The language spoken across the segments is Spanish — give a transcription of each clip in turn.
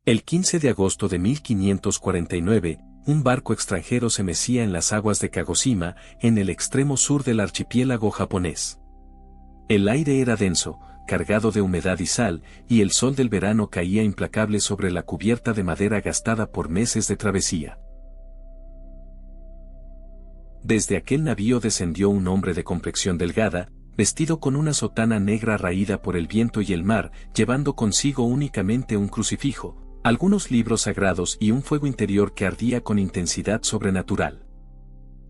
El 15 de agosto de 1549, un barco extranjero se mecía en las aguas de Kagoshima, en el extremo sur del archipiélago japonés. El aire era denso, cargado de humedad y sal, y el sol del verano caía implacable sobre la cubierta de madera gastada por meses de travesía. Desde aquel navío descendió un hombre de complexión delgada, vestido con una sotana negra raída por el viento y el mar, llevando consigo únicamente un crucifijo, algunos libros sagrados y un fuego interior que ardía con intensidad sobrenatural.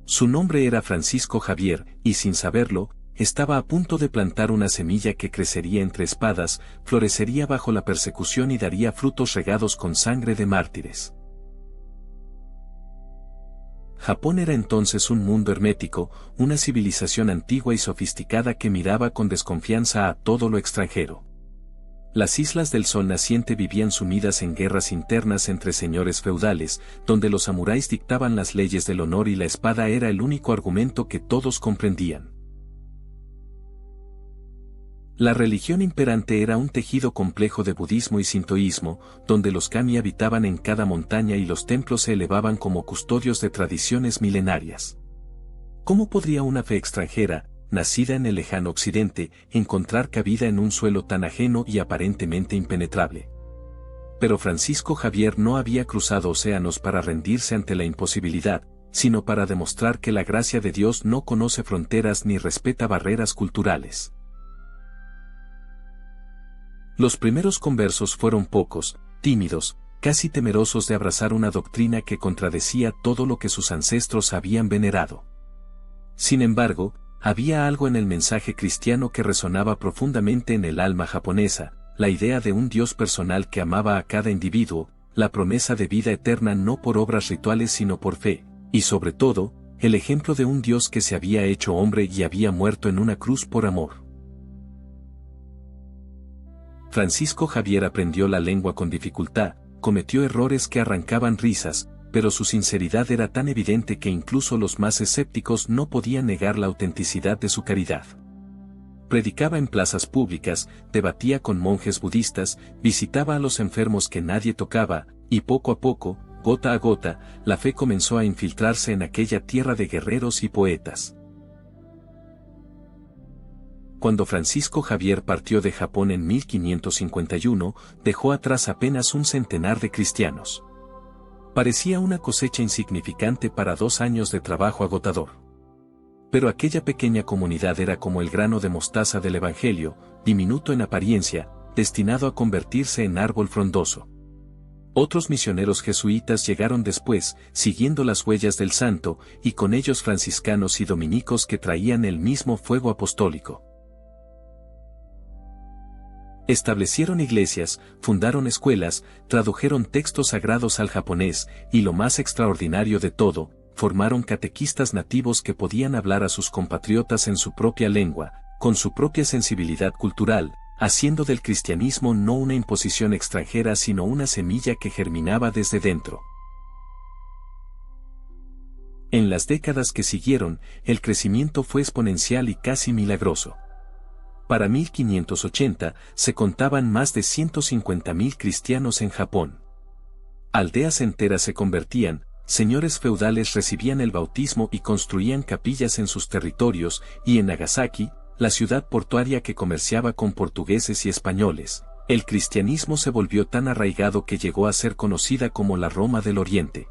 Su nombre era Francisco Javier, y sin saberlo, estaba a punto de plantar una semilla que crecería entre espadas, florecería bajo la persecución y daría frutos regados con sangre de mártires. Japón era entonces un mundo hermético, una civilización antigua y sofisticada que miraba con desconfianza a todo lo extranjero. Las islas del sol naciente vivían sumidas en guerras internas entre señores feudales, donde los samuráis dictaban las leyes del honor y la espada era el único argumento que todos comprendían. La religión imperante era un tejido complejo de budismo y sintoísmo, donde los kami habitaban en cada montaña y los templos se elevaban como custodios de tradiciones milenarias. ¿Cómo podría una fe extranjera, nacida en el lejano occidente, encontrar cabida en un suelo tan ajeno y aparentemente impenetrable? Pero Francisco Javier no había cruzado océanos para rendirse ante la imposibilidad, sino para demostrar que la gracia de Dios no conoce fronteras ni respeta barreras culturales. Los primeros conversos fueron pocos, tímidos, casi temerosos de abrazar una doctrina que contradecía todo lo que sus ancestros habían venerado. Sin embargo, había algo en el mensaje cristiano que resonaba profundamente en el alma japonesa, la idea de un Dios personal que amaba a cada individuo, la promesa de vida eterna no por obras rituales sino por fe, y sobre todo, el ejemplo de un Dios que se había hecho hombre y había muerto en una cruz por amor. Francisco Javier aprendió la lengua con dificultad, cometió errores que arrancaban risas, pero su sinceridad era tan evidente que incluso los más escépticos no podían negar la autenticidad de su caridad. Predicaba en plazas públicas, debatía con monjes budistas, visitaba a los enfermos que nadie tocaba, y poco a poco, gota a gota, la fe comenzó a infiltrarse en aquella tierra de guerreros y poetas. Cuando Francisco Javier partió de Japón en 1551, dejó atrás apenas un centenar de cristianos. Parecía una cosecha insignificante para 2 años de trabajo agotador. Pero aquella pequeña comunidad era como el grano de mostaza del Evangelio, diminuto en apariencia, destinado a convertirse en árbol frondoso. Otros misioneros jesuitas llegaron después, siguiendo las huellas del santo, y con ellos franciscanos y dominicos que traían el mismo fuego apostólico. Establecieron iglesias, fundaron escuelas, tradujeron textos sagrados al japonés, y lo más extraordinario de todo, formaron catequistas nativos que podían hablar a sus compatriotas en su propia lengua, con su propia sensibilidad cultural, haciendo del cristianismo no una imposición extranjera sino una semilla que germinaba desde dentro. En las décadas que siguieron, el crecimiento fue exponencial y casi milagroso. Para 1580, se contaban más de 150.000 cristianos en Japón. Aldeas enteras se convertían, señores feudales recibían el bautismo y construían capillas en sus territorios, y en Nagasaki, la ciudad portuaria que comerciaba con portugueses y españoles, el cristianismo se volvió tan arraigado que llegó a ser conocida como la Roma del Oriente.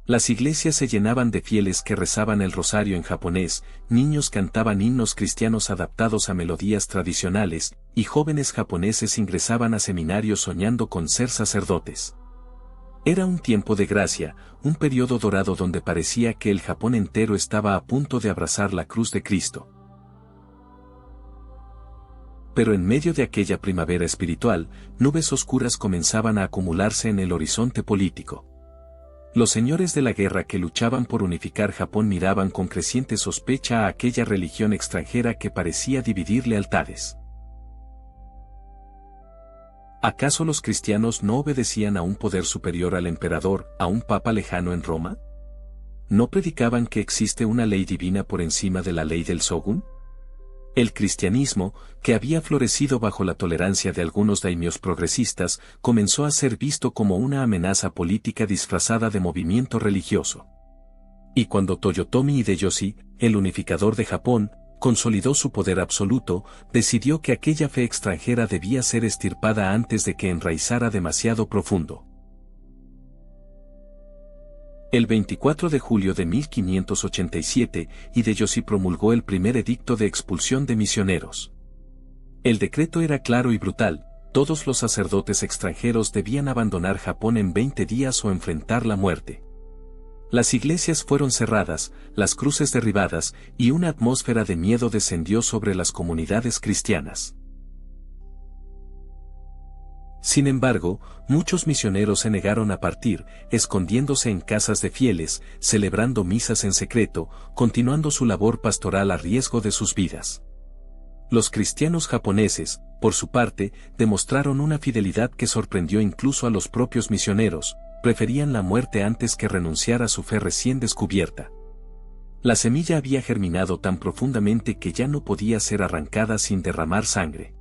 Las iglesias se llenaban de fieles que rezaban el rosario en japonés, niños cantaban himnos cristianos adaptados a melodías tradicionales, y jóvenes japoneses ingresaban a seminarios soñando con ser sacerdotes. Era un tiempo de gracia, un periodo dorado donde parecía que el Japón entero estaba a punto de abrazar la cruz de Cristo. Pero en medio de aquella primavera espiritual, nubes oscuras comenzaban a acumularse en el horizonte político. Los señores de la guerra que luchaban por unificar Japón miraban con creciente sospecha a aquella religión extranjera que parecía dividir lealtades. ¿Acaso los cristianos no obedecían a un poder superior al emperador, a un papa lejano en Roma? ¿No predicaban que existe una ley divina por encima de la ley del shogun? El cristianismo, que había florecido bajo la tolerancia de algunos daimios progresistas, comenzó a ser visto como una amenaza política disfrazada de movimiento religioso. Y cuando Toyotomi Hideyoshi, el unificador de Japón, consolidó su poder absoluto, decidió que aquella fe extranjera debía ser extirpada antes de que enraizara demasiado profundo. El 24 de julio de 1587, Hideyoshi promulgó el primer edicto de expulsión de misioneros. El decreto era claro y brutal: todos los sacerdotes extranjeros debían abandonar Japón en 20 días o enfrentar la muerte. Las iglesias fueron cerradas, las cruces derribadas, y una atmósfera de miedo descendió sobre las comunidades cristianas. Sin embargo, muchos misioneros se negaron a partir, escondiéndose en casas de fieles, celebrando misas en secreto, continuando su labor pastoral a riesgo de sus vidas. Los cristianos japoneses, por su parte, demostraron una fidelidad que sorprendió incluso a los propios misioneros. Preferían la muerte antes que renunciar a su fe recién descubierta. La semilla había germinado tan profundamente que ya no podía ser arrancada sin derramar sangre.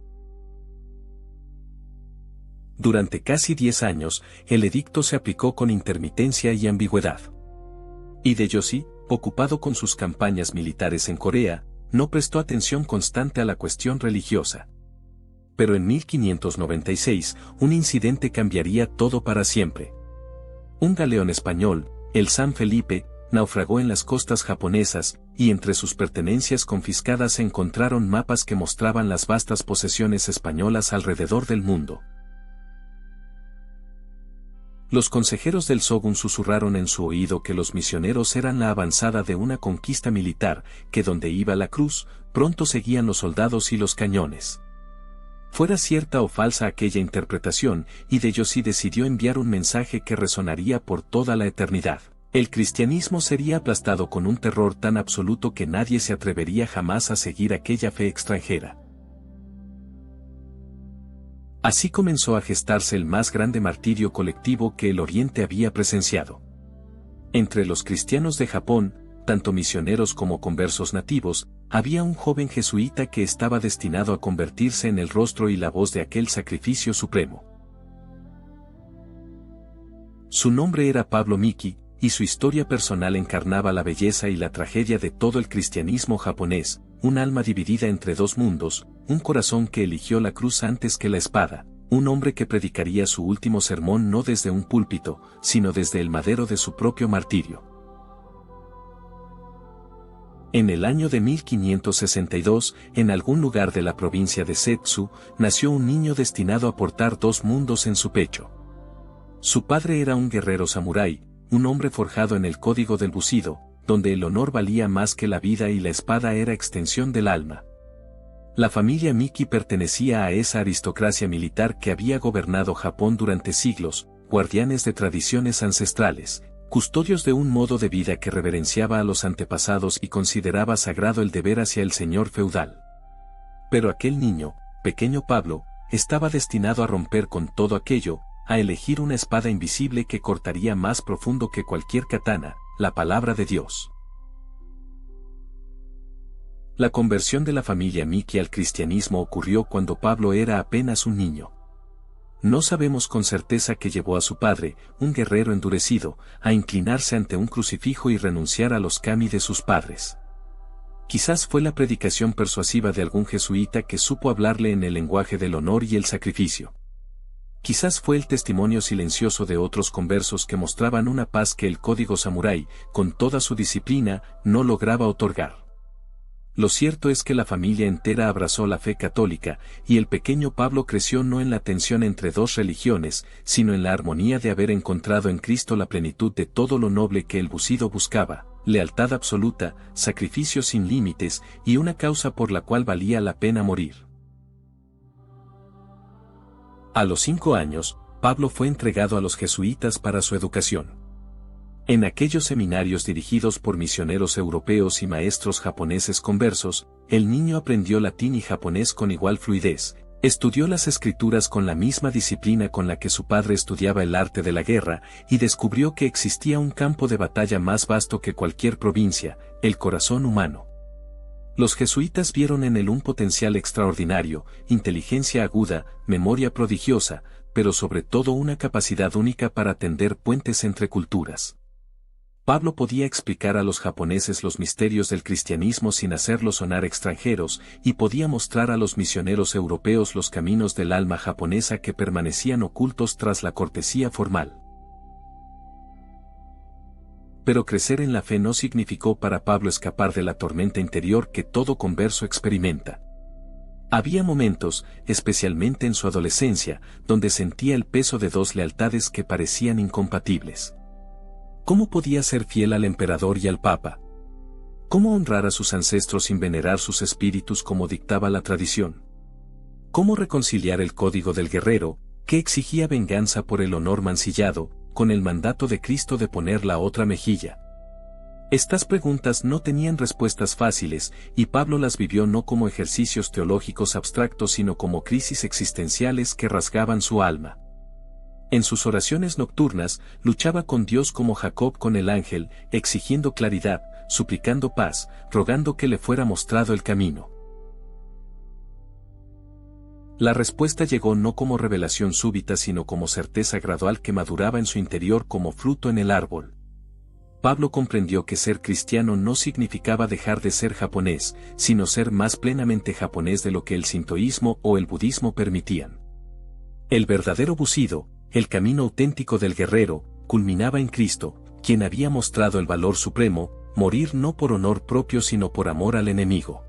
Durante casi 10 años, el edicto se aplicó con intermitencia y ambigüedad. Hideyoshi, ocupado con sus campañas militares en Corea, no prestó atención constante a la cuestión religiosa. Pero en 1596, un incidente cambiaría todo para siempre. Un galeón español, el San Felipe, naufragó en las costas japonesas, y entre sus pertenencias confiscadas se encontraron mapas que mostraban las vastas posesiones españolas alrededor del mundo. Los consejeros del Shogun susurraron en su oído que los misioneros eran la avanzada de una conquista militar, que donde iba la cruz, pronto seguían los soldados y los cañones. Fuera cierta o falsa aquella interpretación, Hideyoshi decidió enviar un mensaje que resonaría por toda la eternidad. El cristianismo sería aplastado con un terror tan absoluto que nadie se atrevería jamás a seguir aquella fe extranjera. Así comenzó a gestarse el más grande martirio colectivo que el Oriente había presenciado. Entre los cristianos de Japón, tanto misioneros como conversos nativos, había un joven jesuita que estaba destinado a convertirse en el rostro y la voz de aquel sacrificio supremo. Su nombre era Pablo Miki, y su historia personal encarnaba la belleza y la tragedia de todo el cristianismo japonés: un alma dividida entre dos mundos, un corazón que eligió la cruz antes que la espada, un hombre que predicaría su último sermón no desde un púlpito, sino desde el madero de su propio martirio. En el año de 1562, en algún lugar de la provincia de Setsu, nació un niño destinado a portar dos mundos en su pecho. Su padre era un guerrero samurái, un hombre forjado en el código del Bushido, donde el honor valía más que la vida y la espada era extensión del alma. La familia Miki pertenecía a esa aristocracia militar que había gobernado Japón durante siglos, guardianes de tradiciones ancestrales, custodios de un modo de vida que reverenciaba a los antepasados y consideraba sagrado el deber hacia el señor feudal. Pero aquel niño, pequeño Pablo, estaba destinado a romper con todo aquello, a elegir una espada invisible que cortaría más profundo que cualquier katana, la palabra de Dios. La conversión de la familia Miki al cristianismo ocurrió cuando Pablo era apenas un niño. No sabemos con certeza qué llevó a su padre, un guerrero endurecido, a inclinarse ante un crucifijo y renunciar a los kami de sus padres. Quizás fue la predicación persuasiva de algún jesuita que supo hablarle en el lenguaje del honor y el sacrificio. Quizás fue el testimonio silencioso de otros conversos que mostraban una paz que el código samurái, con toda su disciplina, no lograba otorgar. Lo cierto es que la familia entera abrazó la fe católica, y el pequeño Pablo creció no en la tensión entre dos religiones, sino en la armonía de haber encontrado en Cristo la plenitud de todo lo noble que el Bushido buscaba: lealtad absoluta, sacrificio sin límites, y una causa por la cual valía la pena morir. A los 5 años, Pablo fue entregado a los jesuitas para su educación. En aquellos seminarios dirigidos por misioneros europeos y maestros japoneses conversos, el niño aprendió latín y japonés con igual fluidez, estudió las escrituras con la misma disciplina con la que su padre estudiaba el arte de la guerra, y descubrió que existía un campo de batalla más vasto que cualquier provincia: el corazón humano. Los jesuitas vieron en él un potencial extraordinario, inteligencia aguda, memoria prodigiosa, pero sobre todo una capacidad única para tender puentes entre culturas. Pablo podía explicar a los japoneses los misterios del cristianismo sin hacerlos sonar extranjeros, y podía mostrar a los misioneros europeos los caminos del alma japonesa que permanecían ocultos tras la cortesía formal. Pero crecer en la fe no significó para Pablo escapar de la tormenta interior que todo converso experimenta. Había momentos, especialmente en su adolescencia, donde sentía el peso de dos lealtades que parecían incompatibles. ¿Cómo podía ser fiel al emperador y al papa? ¿Cómo honrar a sus ancestros sin venerar sus espíritus como dictaba la tradición? ¿Cómo reconciliar el código del guerrero, que exigía venganza por el honor mancillado, con el mandato de Cristo de poner la otra mejilla? Estas preguntas no tenían respuestas fáciles, y Pablo las vivió no como ejercicios teológicos abstractos sino como crisis existenciales que rasgaban su alma. En sus oraciones nocturnas, luchaba con Dios como Jacob con el ángel, exigiendo claridad, suplicando paz, rogando que le fuera mostrado el camino. La respuesta llegó no como revelación súbita sino como certeza gradual que maduraba en su interior como fruto en el árbol. Pablo comprendió que ser cristiano no significaba dejar de ser japonés, sino ser más plenamente japonés de lo que el sintoísmo o el budismo permitían. El verdadero Bushido, el camino auténtico del guerrero, culminaba en Cristo, quien había mostrado el valor supremo, morir no por honor propio sino por amor al enemigo.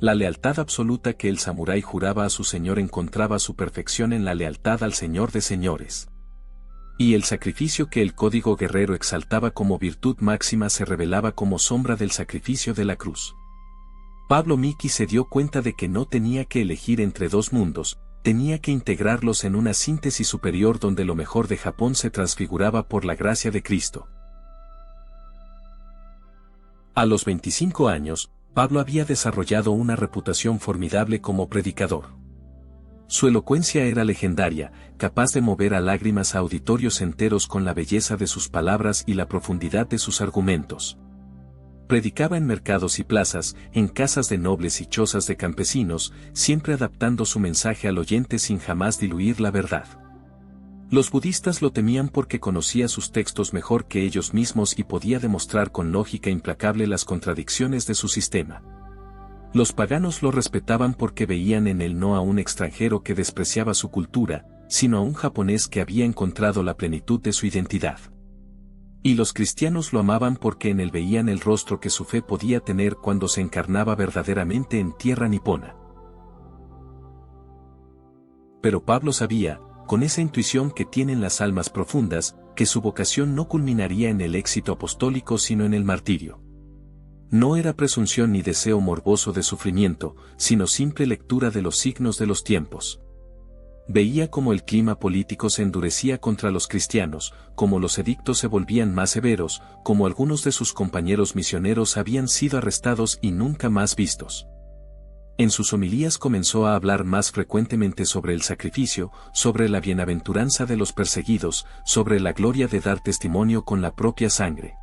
La lealtad absoluta que el samurái juraba a su señor encontraba su perfección en la lealtad al Señor de señores. Y el sacrificio que el código guerrero exaltaba como virtud máxima se revelaba como sombra del sacrificio de la cruz. Pablo Miki se dio cuenta de que no tenía que elegir entre dos mundos, tenía que integrarlos en una síntesis superior donde lo mejor de Japón se transfiguraba por la gracia de Cristo. A los 25 años, Pablo había desarrollado una reputación formidable como predicador. Su elocuencia era legendaria, capaz de mover a lágrimas a auditorios enteros con la belleza de sus palabras y la profundidad de sus argumentos. Predicaba en mercados y plazas, en casas de nobles y chozas de campesinos, siempre adaptando su mensaje al oyente sin jamás diluir la verdad. Los budistas lo temían porque conocía sus textos mejor que ellos mismos y podía demostrar con lógica implacable las contradicciones de su sistema. Los paganos lo respetaban porque veían en él no a un extranjero que despreciaba su cultura, sino a un japonés que había encontrado la plenitud de su identidad. Y los cristianos lo amaban porque en él veían el rostro que su fe podía tener cuando se encarnaba verdaderamente en tierra nipona. Pero Pablo sabía, con esa intuición que tienen las almas profundas, que su vocación no culminaría en el éxito apostólico sino en el martirio. No era presunción ni deseo morboso de sufrimiento, sino simple lectura de los signos de los tiempos. Veía cómo el clima político se endurecía contra los cristianos, cómo los edictos se volvían más severos, cómo algunos de sus compañeros misioneros habían sido arrestados y nunca más vistos. En sus homilías comenzó a hablar más frecuentemente sobre el sacrificio, sobre la bienaventuranza de los perseguidos, sobre la gloria de dar testimonio con la propia sangre.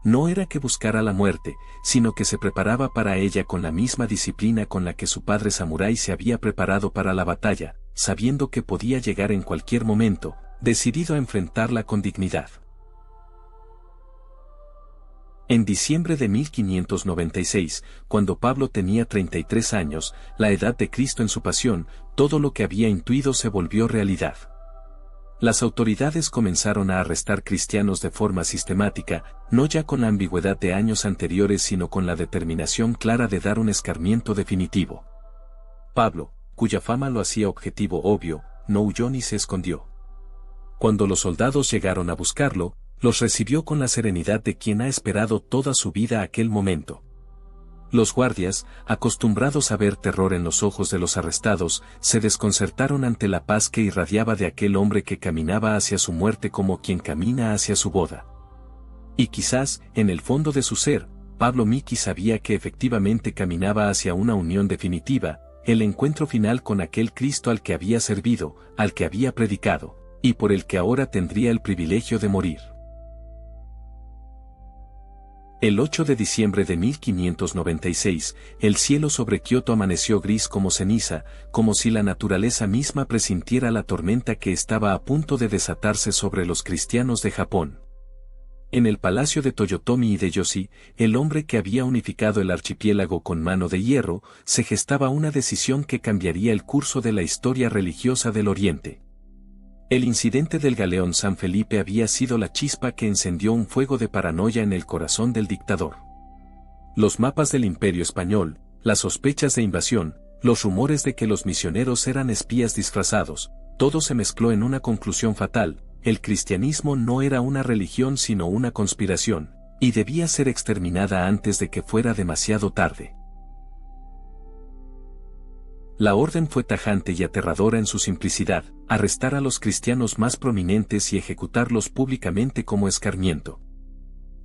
No era que buscara la muerte, sino que se preparaba para ella con la misma disciplina con la que su padre samurái se había preparado para la batalla, sabiendo que podía llegar en cualquier momento, decidido a enfrentarla con dignidad. En diciembre de 1596, cuando Pablo tenía 33 años, la edad de Cristo en su pasión, todo lo que había intuido se volvió realidad. Las autoridades comenzaron a arrestar cristianos de forma sistemática, no ya con la ambigüedad de años anteriores sino con la determinación clara de dar un escarmiento definitivo. Pablo, cuya fama lo hacía objetivo obvio, no huyó ni se escondió. Cuando los soldados llegaron a buscarlo, los recibió con la serenidad de quien ha esperado toda su vida aquel momento. Los guardias, acostumbrados a ver terror en los ojos de los arrestados, se desconcertaron ante la paz que irradiaba de aquel hombre que caminaba hacia su muerte como quien camina hacia su boda. Y quizás, en el fondo de su ser, Pablo Miki sabía que efectivamente caminaba hacia una unión definitiva, el encuentro final con aquel Cristo al que había servido, al que había predicado, y por el que ahora tendría el privilegio de morir. El 8 de diciembre de 1596, el cielo sobre Kioto amaneció gris como ceniza, como si la naturaleza misma presintiera la tormenta que estaba a punto de desatarse sobre los cristianos de Japón. En el palacio de Toyotomi Hideyoshi, el hombre que había unificado el archipiélago con mano de hierro, se gestaba una decisión que cambiaría el curso de la historia religiosa del Oriente. El incidente del galeón San Felipe había sido la chispa que encendió un fuego de paranoia en el corazón del dictador. Los mapas del Imperio Español, las sospechas de invasión, los rumores de que los misioneros eran espías disfrazados, todo se mezcló en una conclusión fatal: el cristianismo no era una religión sino una conspiración, y debía ser exterminada antes de que fuera demasiado tarde. La orden fue tajante y aterradora en su simplicidad: arrestar a los cristianos más prominentes y ejecutarlos públicamente como escarmiento.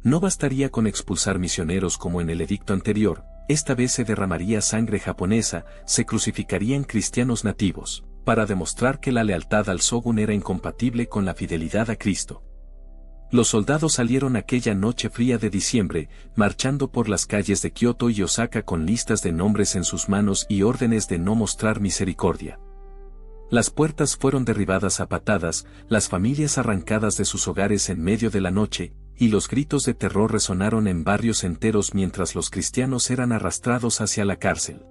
No bastaría con expulsar misioneros como en el edicto anterior, esta vez se derramaría sangre japonesa, se crucificarían cristianos nativos, para demostrar que la lealtad al Shogun era incompatible con la fidelidad a Cristo. Los soldados salieron aquella noche fría de diciembre, marchando por las calles de Kioto y Osaka con listas de nombres en sus manos y órdenes de no mostrar misericordia. Las puertas fueron derribadas a patadas, las familias arrancadas de sus hogares en medio de la noche, y los gritos de terror resonaron en barrios enteros mientras los cristianos eran arrastrados hacia la cárcel.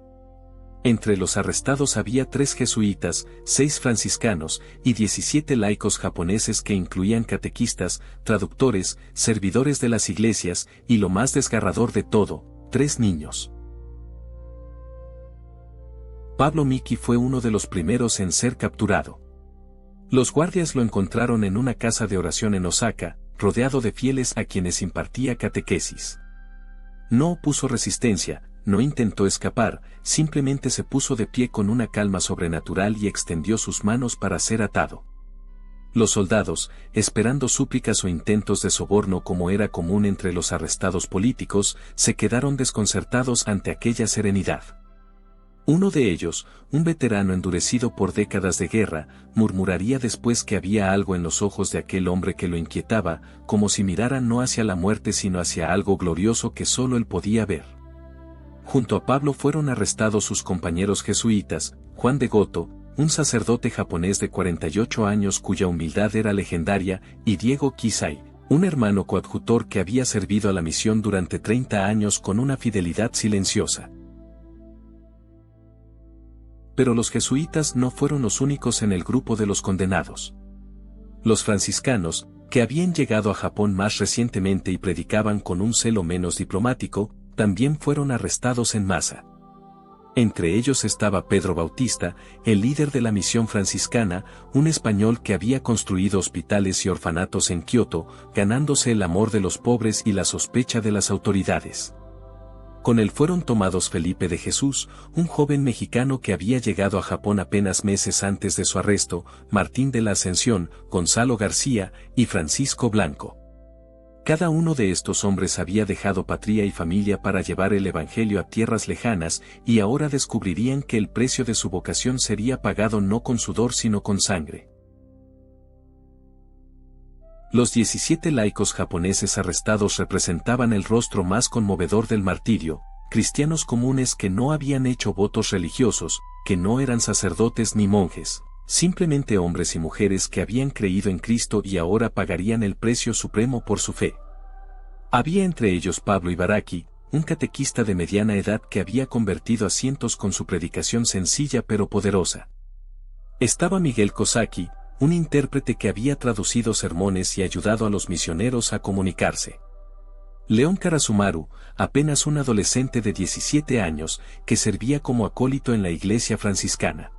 Entre los arrestados había 3 jesuitas, 6 franciscanos y 17 laicos japoneses que incluían catequistas, traductores, servidores de las iglesias y, lo más desgarrador de todo, 3 niños. Pablo Miki fue uno de los primeros en ser capturado. Los guardias lo encontraron en una casa de oración en Osaka, rodeado de fieles a quienes impartía catequesis. No opuso resistencia, no intentó escapar, simplemente se puso de pie con una calma sobrenatural y extendió sus manos para ser atado. Los soldados, esperando súplicas o intentos de soborno como era común entre los arrestados políticos, se quedaron desconcertados ante aquella serenidad. Uno de ellos, un veterano endurecido por décadas de guerra, murmuraría después que había algo en los ojos de aquel hombre que lo inquietaba, como si mirara no hacia la muerte sino hacia algo glorioso que solo él podía ver. Junto a Pablo fueron arrestados sus compañeros jesuitas, Juan de Goto, un sacerdote japonés de 48 años cuya humildad era legendaria, y Diego Kisai, un hermano coadjutor que había servido a la misión durante 30 años con una fidelidad silenciosa. Pero los jesuitas no fueron los únicos en el grupo de los condenados. Los franciscanos, que habían llegado a Japón más recientemente y predicaban con un celo menos diplomático, también fueron arrestados en masa. Entre ellos estaba Pedro Bautista, el líder de la misión franciscana, un español que había construido hospitales y orfanatos en Kioto, ganándose el amor de los pobres y la sospecha de las autoridades. Con él fueron tomados Felipe de Jesús, un joven mexicano que había llegado a Japón apenas meses antes de su arresto, Martín de la Ascensión, Gonzalo García y Francisco Blanco. Cada uno de estos hombres había dejado patria y familia para llevar el evangelio a tierras lejanas, y ahora descubrirían que el precio de su vocación sería pagado no con sudor sino con sangre. Los 17 laicos japoneses arrestados representaban el rostro más conmovedor del martirio, cristianos comunes que no habían hecho votos religiosos, que no eran sacerdotes ni monjes, simplemente hombres y mujeres que habían creído en Cristo y ahora pagarían el precio supremo por su fe. Había entre ellos Pablo Ibaraki, un catequista de mediana edad que había convertido a cientos con su predicación sencilla pero poderosa. Estaba Miguel Kosaki, un intérprete que había traducido sermones y ayudado a los misioneros a comunicarse. León Karasumaru, apenas un adolescente de 17 años, que servía como acólito en la iglesia franciscana.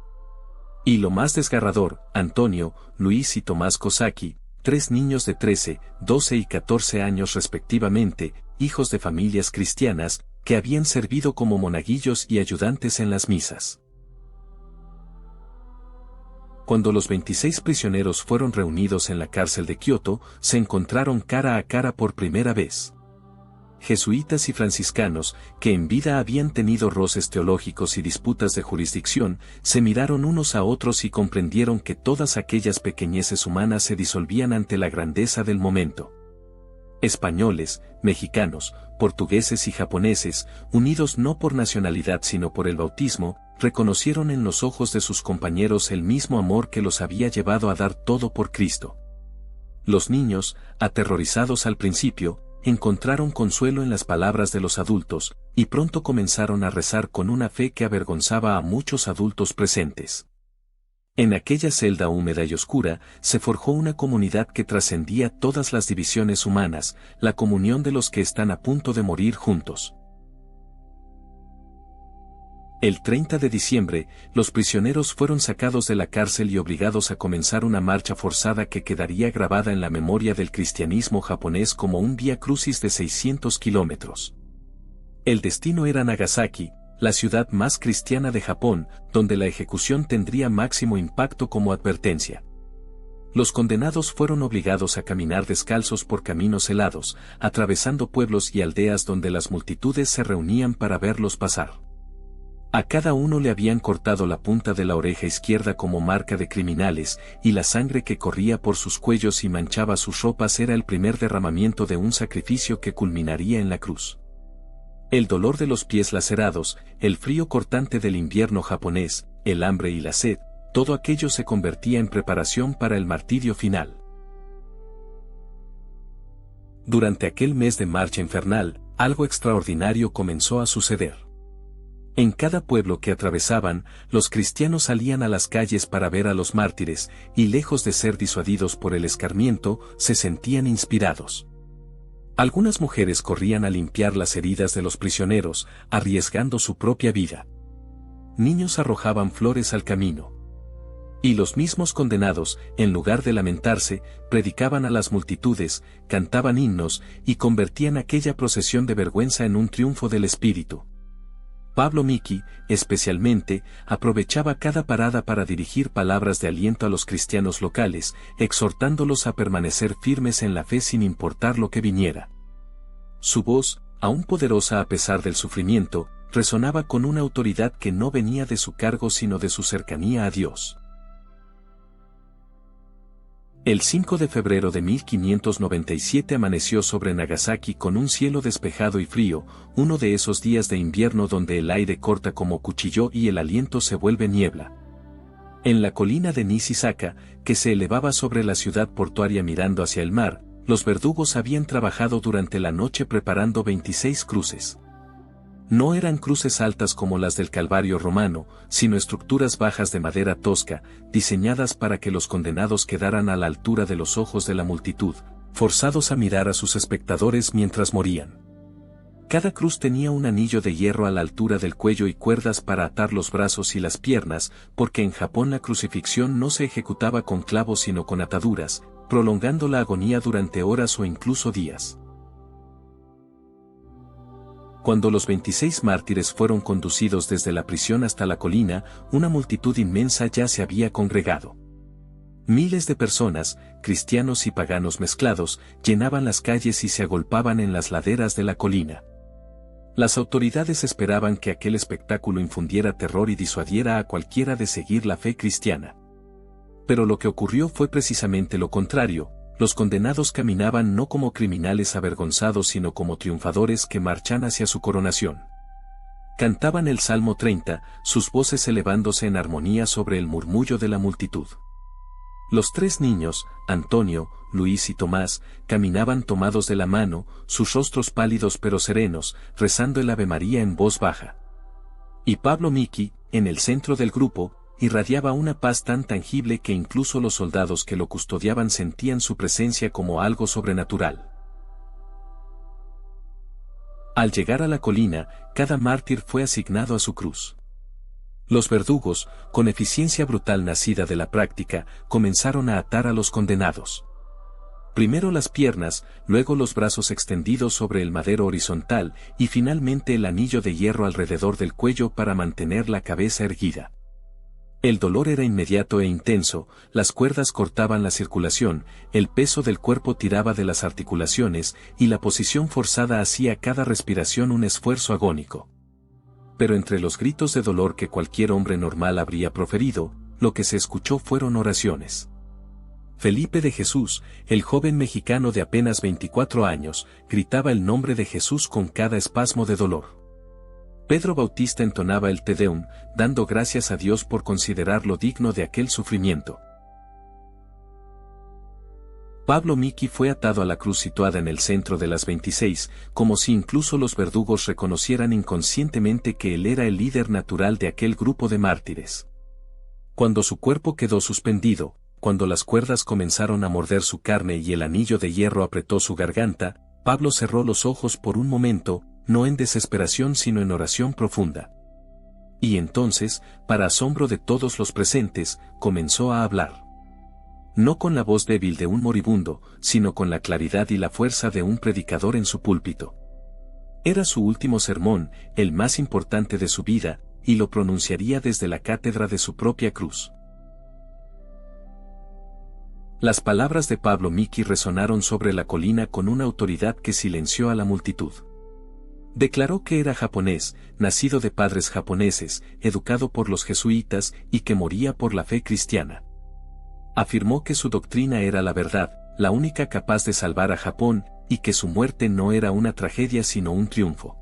Y lo más desgarrador, Antonio, Luis y Tomás Kosaki, 3 niños de 13, 12 y 14 años respectivamente, hijos de familias cristianas, que habían servido como monaguillos y ayudantes en las misas. Cuando los 26 prisioneros fueron reunidos en la cárcel de Kioto, se encontraron cara a cara por primera vez. Jesuitas y franciscanos, que en vida habían tenido roces teológicos y disputas de jurisdicción, se miraron unos a otros y comprendieron que todas aquellas pequeñeces humanas se disolvían ante la grandeza del momento. Españoles, mexicanos, portugueses y japoneses, unidos no por nacionalidad sino por el bautismo, reconocieron en los ojos de sus compañeros el mismo amor que los había llevado a dar todo por Cristo. Los niños, aterrorizados al principio, encontraron consuelo en las palabras de los adultos, y pronto comenzaron a rezar con una fe que avergonzaba a muchos adultos presentes. En aquella celda húmeda y oscura, se forjó una comunidad que trascendía todas las divisiones humanas, la comunión de los que están a punto de morir juntos. El 30 de diciembre, los prisioneros fueron sacados de la cárcel y obligados a comenzar una marcha forzada que quedaría grabada en la memoria del cristianismo japonés como un vía crucis de 600 kilómetros. El destino era Nagasaki, la ciudad más cristiana de Japón, donde la ejecución tendría máximo impacto como advertencia. Los condenados fueron obligados a caminar descalzos por caminos helados, atravesando pueblos y aldeas donde las multitudes se reunían para verlos pasar. A cada uno le habían cortado la punta de la oreja izquierda como marca de criminales, y la sangre que corría por sus cuellos y manchaba sus ropas era el primer derramamiento de un sacrificio que culminaría en la cruz. El dolor de los pies lacerados, el frío cortante del invierno japonés, el hambre y la sed, todo aquello se convertía en preparación para el martirio final. Durante aquel mes de marcha infernal, algo extraordinario comenzó a suceder. En cada pueblo que atravesaban, los cristianos salían a las calles para ver a los mártires, y lejos de ser disuadidos por el escarmiento, se sentían inspirados. Algunas mujeres corrían a limpiar las heridas de los prisioneros, arriesgando su propia vida. Niños arrojaban flores al camino. Y los mismos condenados, en lugar de lamentarse, predicaban a las multitudes, cantaban himnos, y convertían aquella procesión de vergüenza en un triunfo del espíritu. Pablo Miki, especialmente, aprovechaba cada parada para dirigir palabras de aliento a los cristianos locales, exhortándolos a permanecer firmes en la fe sin importar lo que viniera. Su voz, aún poderosa a pesar del sufrimiento, resonaba con una autoridad que no venía de su cargo sino de su cercanía a Dios. El 5 de febrero de 1597 amaneció sobre Nagasaki con un cielo despejado y frío, uno de esos días de invierno donde el aire corta como cuchillo y el aliento se vuelve niebla. En la colina de Nisisaka, que se elevaba sobre la ciudad portuaria mirando hacia el mar, los verdugos habían trabajado durante la noche preparando 26 cruces. No eran cruces altas como las del Calvario romano, sino estructuras bajas de madera tosca, diseñadas para que los condenados quedaran a la altura de los ojos de la multitud, forzados a mirar a sus espectadores mientras morían. Cada cruz tenía un anillo de hierro a la altura del cuello y cuerdas para atar los brazos y las piernas, porque en Japón la crucifixión no se ejecutaba con clavos sino con ataduras, prolongando la agonía durante horas o incluso días. Cuando los 26 mártires fueron conducidos desde la prisión hasta la colina, una multitud inmensa ya se había congregado. Miles de personas, cristianos y paganos mezclados, llenaban las calles y se agolpaban en las laderas de la colina. Las autoridades esperaban que aquel espectáculo infundiera terror y disuadiera a cualquiera de seguir la fe cristiana. Pero lo que ocurrió fue precisamente lo contrario. Los condenados caminaban no como criminales avergonzados sino como triunfadores que marchan hacia su coronación. Cantaban el Salmo 30, sus voces elevándose en armonía sobre el murmullo de la multitud. Los tres niños, Antonio, Luis y Tomás, caminaban tomados de la mano, sus rostros pálidos pero serenos, rezando el Ave María en voz baja. Y Pablo Miki, en el centro del grupo, irradiaba una paz tan tangible que incluso los soldados que lo custodiaban sentían su presencia como algo sobrenatural. Al llegar a la colina, cada mártir fue asignado a su cruz. Los verdugos, con eficiencia brutal nacida de la práctica, comenzaron a atar a los condenados. Primero las piernas, luego los brazos extendidos sobre el madero horizontal y finalmente el anillo de hierro alrededor del cuello para mantener la cabeza erguida. El dolor era inmediato e intenso, las cuerdas cortaban la circulación, el peso del cuerpo tiraba de las articulaciones y la posición forzada hacía cada respiración un esfuerzo agónico. Pero entre los gritos de dolor que cualquier hombre normal habría proferido, lo que se escuchó fueron oraciones. Felipe de Jesús, el joven mexicano de apenas 24 años, gritaba el nombre de Jesús con cada espasmo de dolor. Pedro Bautista entonaba el Te Deum, dando gracias a Dios por considerarlo digno de aquel sufrimiento. Pablo Miki fue atado a la cruz situada en el centro de las 26, como si incluso los verdugos reconocieran inconscientemente que él era el líder natural de aquel grupo de mártires. Cuando su cuerpo quedó suspendido, cuando las cuerdas comenzaron a morder su carne y el anillo de hierro apretó su garganta, Pablo cerró los ojos por un momento, no en desesperación sino en oración profunda. Y entonces, para asombro de todos los presentes, comenzó a hablar. No con la voz débil de un moribundo, sino con la claridad y la fuerza de un predicador en su púlpito. Era su último sermón, el más importante de su vida, y lo pronunciaría desde la cátedra de su propia cruz. Las palabras de Pablo Miki resonaron sobre la colina con una autoridad que silenció a la multitud. Declaró que era japonés, nacido de padres japoneses, educado por los jesuitas y que moría por la fe cristiana. Afirmó que su doctrina era la verdad, la única capaz de salvar a Japón, y que su muerte no era una tragedia sino un triunfo.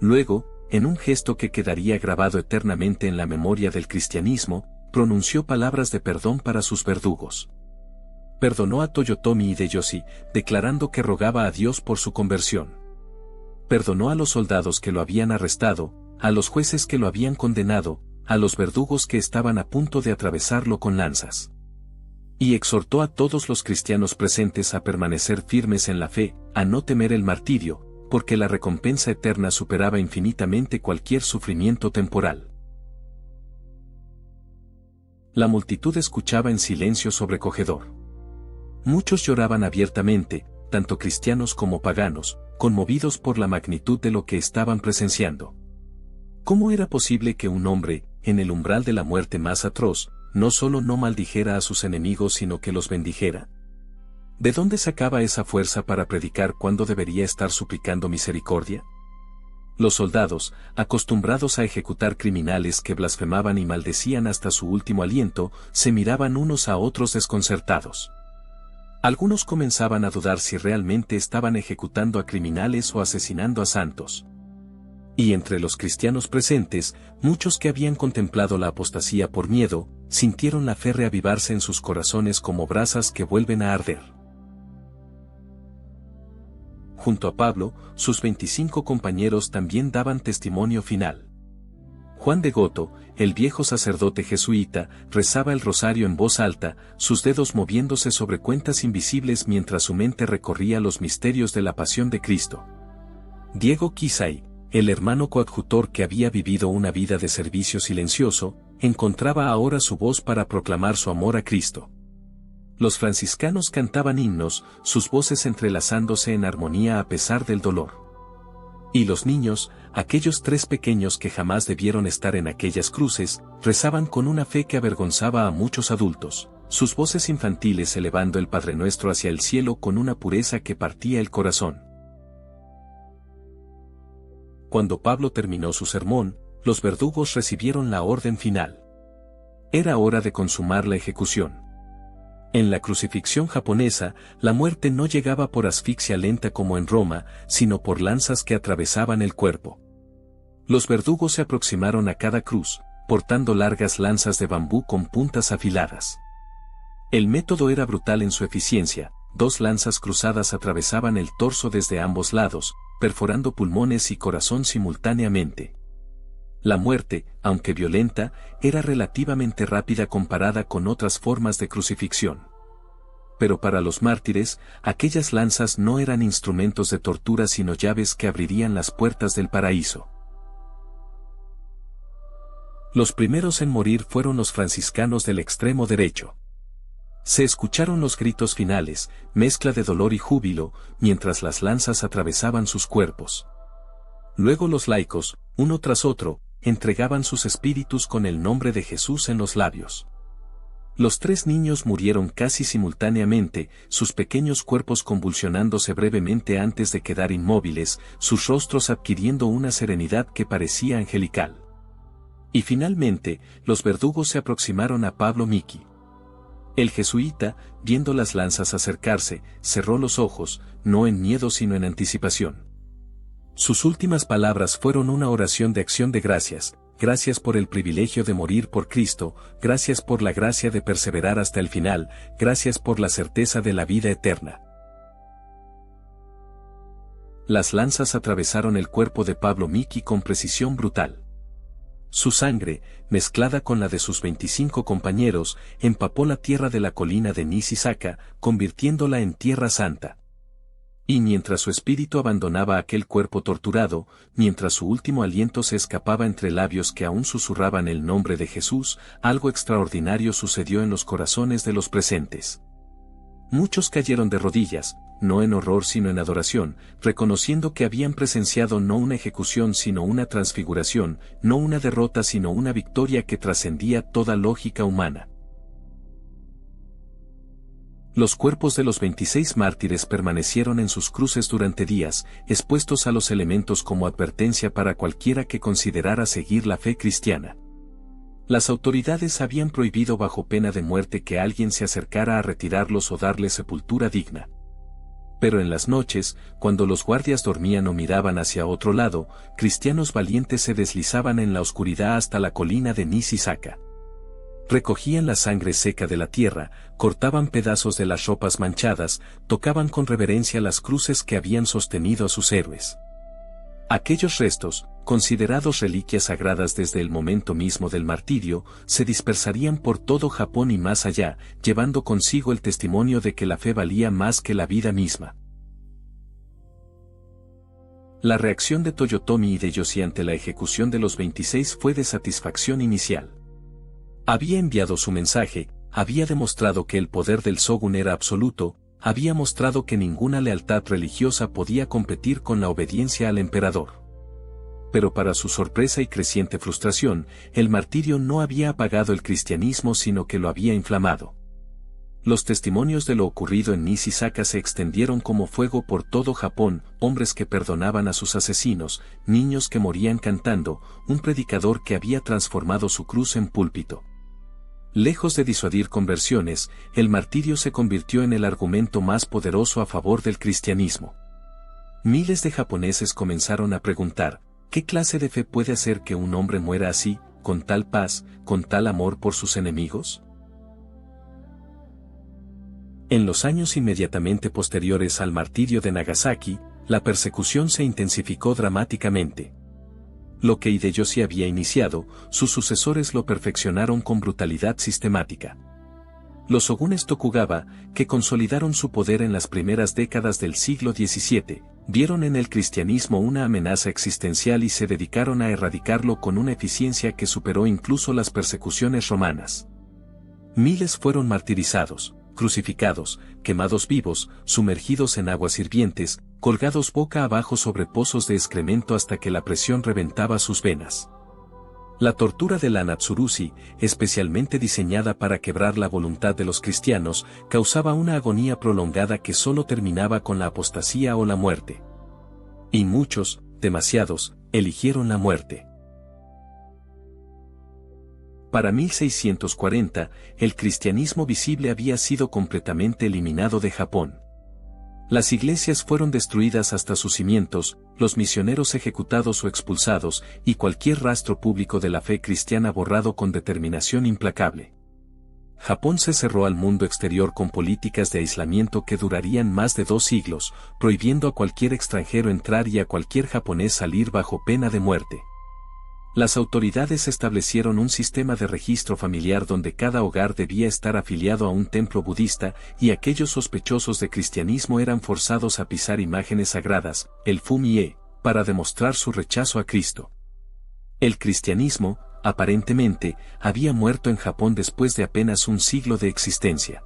Luego, en un gesto que quedaría grabado eternamente en la memoria del cristianismo, pronunció palabras de perdón para sus verdugos. Perdonó a Toyotomi Hideyoshi, declarando que rogaba a Dios por su conversión. Perdonó a los soldados que lo habían arrestado, a los jueces que lo habían condenado, a los verdugos que estaban a punto de atravesarlo con lanzas. Y exhortó a todos los cristianos presentes a permanecer firmes en la fe, a no temer el martirio, porque la recompensa eterna superaba infinitamente cualquier sufrimiento temporal. La multitud escuchaba en silencio sobrecogedor. Muchos lloraban abiertamente, tanto cristianos como paganos, conmovidos por la magnitud de lo que estaban presenciando. ¿Cómo era posible que un hombre, en el umbral de la muerte más atroz, no solo no maldijera a sus enemigos sino que los bendijera? ¿De dónde sacaba esa fuerza para predicar cuando debería estar suplicando misericordia? Los soldados, acostumbrados a ejecutar criminales que blasfemaban y maldecían hasta su último aliento, se miraban unos a otros desconcertados. Algunos comenzaban a dudar si realmente estaban ejecutando a criminales o asesinando a santos. Y entre los cristianos presentes, muchos que habían contemplado la apostasía por miedo, sintieron la fe reavivarse en sus corazones como brasas que vuelven a arder. Junto a Pablo, sus 25 compañeros también daban testimonio final. Juan de Goto, el viejo sacerdote jesuita, rezaba el rosario en voz alta, sus dedos moviéndose sobre cuentas invisibles mientras su mente recorría los misterios de la pasión de Cristo. Diego Kisai, el hermano coadjutor que había vivido una vida de servicio silencioso, encontraba ahora su voz para proclamar su amor a Cristo. Los franciscanos cantaban himnos, sus voces entrelazándose en armonía a pesar del dolor. Y los niños, aquellos 3 pequeños que jamás debieron estar en aquellas cruces, rezaban con una fe que avergonzaba a muchos adultos, sus voces infantiles elevando el Padre Nuestro hacia el cielo con una pureza que partía el corazón. Cuando Pablo terminó su sermón, los verdugos recibieron la orden final. Era hora de consumar la ejecución. En la crucifixión japonesa, la muerte no llegaba por asfixia lenta como en Roma, sino por lanzas que atravesaban el cuerpo. Los verdugos se aproximaron a cada cruz, portando largas lanzas de bambú con puntas afiladas. El método era brutal en su eficiencia, 2 lanzas cruzadas atravesaban el torso desde ambos lados, perforando pulmones y corazón simultáneamente. La muerte, aunque violenta, era relativamente rápida comparada con otras formas de crucifixión. Pero para los mártires, aquellas lanzas no eran instrumentos de tortura sino llaves que abrirían las puertas del paraíso. Los primeros en morir fueron los franciscanos del extremo derecho. Se escucharon los gritos finales, mezcla de dolor y júbilo, mientras las lanzas atravesaban sus cuerpos. Luego los laicos, uno tras otro, entregaban sus espíritus con el nombre de Jesús en los labios. Los 3 niños murieron casi simultáneamente, sus pequeños cuerpos convulsionándose brevemente antes de quedar inmóviles, sus rostros adquiriendo una serenidad que parecía angelical. Y finalmente, los verdugos se aproximaron a Pablo Miki. El jesuita, viendo las lanzas acercarse, cerró los ojos, no en miedo sino en anticipación. Sus últimas palabras fueron una oración de acción de gracias: gracias por el privilegio de morir por Cristo, gracias por la gracia de perseverar hasta el final, gracias por la certeza de la vida eterna. Las lanzas atravesaron el cuerpo de Pablo Miki con precisión brutal. Su sangre, mezclada con la de sus 25 compañeros, empapó la tierra de la colina de Nisisaka, convirtiéndola en tierra santa. Y mientras su espíritu abandonaba aquel cuerpo torturado, mientras su último aliento se escapaba entre labios que aún susurraban el nombre de Jesús, algo extraordinario sucedió en los corazones de los presentes. Muchos cayeron de rodillas, no en horror sino en adoración, reconociendo que habían presenciado no una ejecución sino una transfiguración, no una derrota sino una victoria que trascendía toda lógica humana. Los cuerpos de los 26 mártires permanecieron en sus cruces durante días, expuestos a los elementos como advertencia para cualquiera que considerara seguir la fe cristiana. Las autoridades habían prohibido bajo pena de muerte que alguien se acercara a retirarlos o darles sepultura digna. Pero en las noches, cuando los guardias dormían o miraban hacia otro lado, cristianos valientes se deslizaban en la oscuridad hasta la colina de Nisisaka. Recogían la sangre seca de la tierra, cortaban pedazos de las ropas manchadas, tocaban con reverencia las cruces que habían sostenido a sus héroes. Aquellos restos, considerados reliquias sagradas desde el momento mismo del martirio, se dispersarían por todo Japón y más allá, llevando consigo el testimonio de que la fe valía más que la vida misma. La reacción de Toyotomi Hideyoshi ante la ejecución de los 26 fue de satisfacción inicial. Había enviado su mensaje, había demostrado que el poder del shogun era absoluto, había mostrado que ninguna lealtad religiosa podía competir con la obediencia al emperador. Pero para su sorpresa y creciente frustración, el martirio no había apagado el cristianismo sino que lo había inflamado. Los testimonios de lo ocurrido en Nisisaka se extendieron como fuego por todo Japón: hombres que perdonaban a sus asesinos, niños que morían cantando, un predicador que había transformado su cruz en púlpito. Lejos de disuadir conversiones, el martirio se convirtió en el argumento más poderoso a favor del cristianismo. Miles de japoneses comenzaron a preguntar: ¿qué clase de fe puede hacer que un hombre muera así, con tal paz, con tal amor por sus enemigos? En los años inmediatamente posteriores al martirio de Nagasaki, la persecución se intensificó dramáticamente. Lo que Hideyoshi había iniciado, sus sucesores lo perfeccionaron con brutalidad sistemática. Los shogunes Tokugawa, que consolidaron su poder en las primeras décadas del siglo XVII, vieron en el cristianismo una amenaza existencial y se dedicaron a erradicarlo con una eficiencia que superó incluso las persecuciones romanas. Miles fueron martirizados, crucificados, quemados vivos, sumergidos en aguas hirvientes, colgados boca abajo sobre pozos de excremento hasta que la presión reventaba sus venas. La tortura de la Natsurushi, especialmente diseñada para quebrar la voluntad de los cristianos, causaba una agonía prolongada que solo terminaba con la apostasía o la muerte. Y muchos, demasiados, eligieron la muerte. Para 1640, el cristianismo visible había sido completamente eliminado de Japón. Las iglesias fueron destruidas hasta sus cimientos, los misioneros ejecutados o expulsados, y cualquier rastro público de la fe cristiana borrado con determinación implacable. Japón se cerró al mundo exterior con políticas de aislamiento que durarían más de 2 siglos, prohibiendo a cualquier extranjero entrar y a cualquier japonés salir bajo pena de muerte. Las autoridades establecieron un sistema de registro familiar donde cada hogar debía estar afiliado a un templo budista, y aquellos sospechosos de cristianismo eran forzados a pisar imágenes sagradas, el fumie, para demostrar su rechazo a Cristo. El cristianismo, aparentemente, había muerto en Japón después de apenas un siglo de existencia.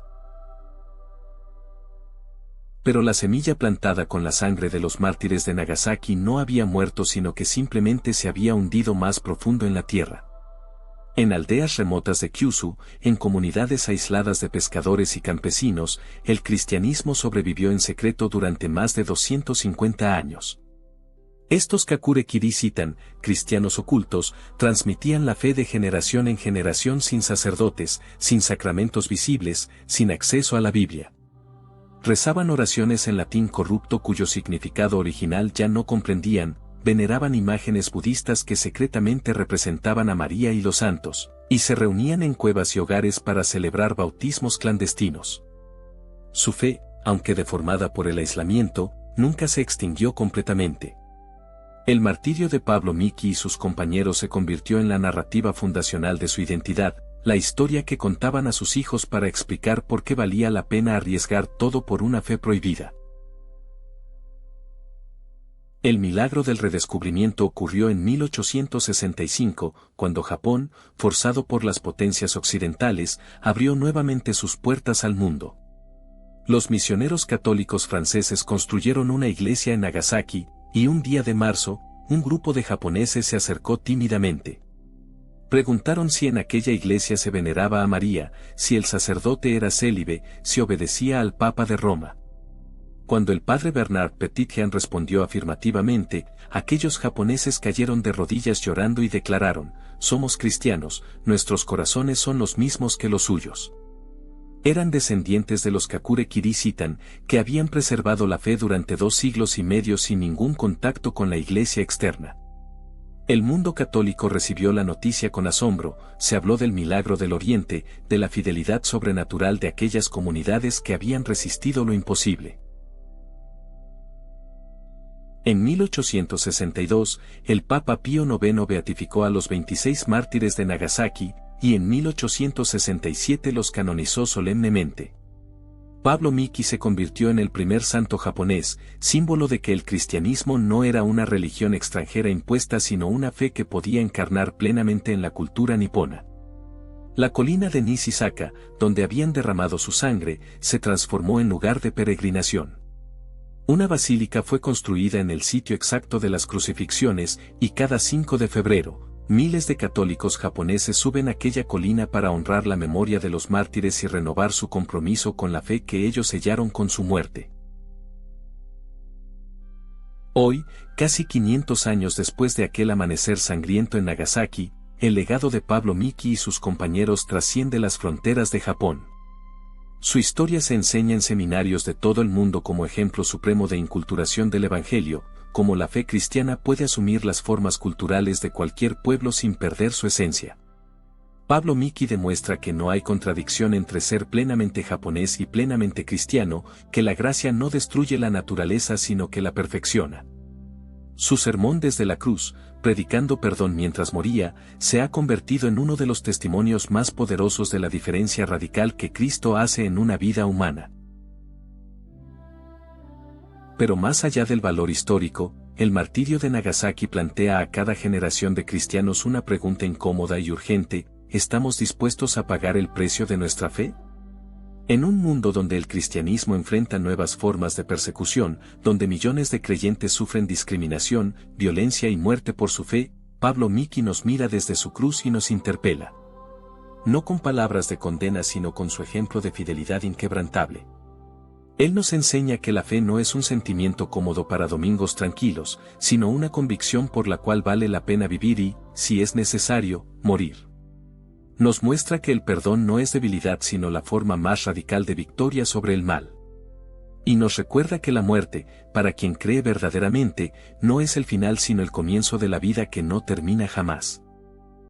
Pero la semilla plantada con la sangre de los mártires de Nagasaki no había muerto sino que simplemente se había hundido más profundo en la tierra. En aldeas remotas de Kyushu, en comunidades aisladas de pescadores y campesinos, el cristianismo sobrevivió en secreto durante más de 250 años. Estos Kakure-kiri-sitan, cristianos ocultos, transmitían la fe de generación en generación sin sacerdotes, sin sacramentos visibles, sin acceso a la Biblia. Rezaban oraciones en latín corrupto cuyo significado original ya no comprendían, veneraban imágenes budistas que secretamente representaban a María y los santos, y se reunían en cuevas y hogares para celebrar bautismos clandestinos. Su fe, aunque deformada por el aislamiento, nunca se extinguió completamente. El martirio de Pablo Miki y sus compañeros se convirtió en la narrativa fundacional de su identidad, la historia que contaban a sus hijos para explicar por qué valía la pena arriesgar todo por una fe prohibida. El milagro del redescubrimiento ocurrió en 1865, cuando Japón, forzado por las potencias occidentales, abrió nuevamente sus puertas al mundo. Los misioneros católicos franceses construyeron una iglesia en Nagasaki, y un día de marzo, un grupo de japoneses se acercó tímidamente. Preguntaron si en aquella iglesia se veneraba a María, si el sacerdote era célibe, si obedecía al Papa de Roma. Cuando el padre Bernard Petitjean respondió afirmativamente, aquellos japoneses cayeron de rodillas llorando y declararon: «Somos cristianos, nuestros corazones son los mismos que los suyos». Eran descendientes de los Kakure-kiri-sitan, que habían preservado la fe durante 2 siglos y medio sin ningún contacto con la iglesia externa. El mundo católico recibió la noticia con asombro, se habló del milagro del Oriente, de la fidelidad sobrenatural de aquellas comunidades que habían resistido lo imposible. En 1862, el Papa Pío IX beatificó a los 26 mártires de Nagasaki, y en 1867 los canonizó solemnemente. Pablo Miki se convirtió en el primer santo japonés, símbolo de que el cristianismo no era una religión extranjera impuesta sino una fe que podía encarnar plenamente en la cultura nipona. La colina de Nisisaka, donde habían derramado su sangre, se transformó en lugar de peregrinación. Una basílica fue construida en el sitio exacto de las crucifixiones, y cada 5 de febrero, miles de católicos japoneses suben aquella colina para honrar la memoria de los mártires y renovar su compromiso con la fe que ellos sellaron con su muerte. Hoy, casi 500 años después de aquel amanecer sangriento en Nagasaki, el legado de Pablo Miki y sus compañeros trasciende las fronteras de Japón. Su historia se enseña en seminarios de todo el mundo como ejemplo supremo de inculturación del Evangelio, como la fe cristiana puede asumir las formas culturales de cualquier pueblo sin perder su esencia. Pablo Miki demuestra que no hay contradicción entre ser plenamente japonés y plenamente cristiano, que la gracia no destruye la naturaleza sino que la perfecciona. Su sermón desde la cruz, predicando perdón mientras moría, se ha convertido en uno de los testimonios más poderosos de la diferencia radical que Cristo hace en una vida humana. Pero más allá del valor histórico, el martirio de Nagasaki plantea a cada generación de cristianos una pregunta incómoda y urgente: ¿estamos dispuestos a pagar el precio de nuestra fe? En un mundo donde el cristianismo enfrenta nuevas formas de persecución, donde millones de creyentes sufren discriminación, violencia y muerte por su fe, Pablo Miki nos mira desde su cruz y nos interpela. No con palabras de condena sino con su ejemplo de fidelidad inquebrantable. Él nos enseña que la fe no es un sentimiento cómodo para domingos tranquilos, sino una convicción por la cual vale la pena vivir y, si es necesario, morir. Nos muestra que el perdón no es debilidad sino la forma más radical de victoria sobre el mal. Y nos recuerda que la muerte, para quien cree verdaderamente, no es el final sino el comienzo de la vida que no termina jamás.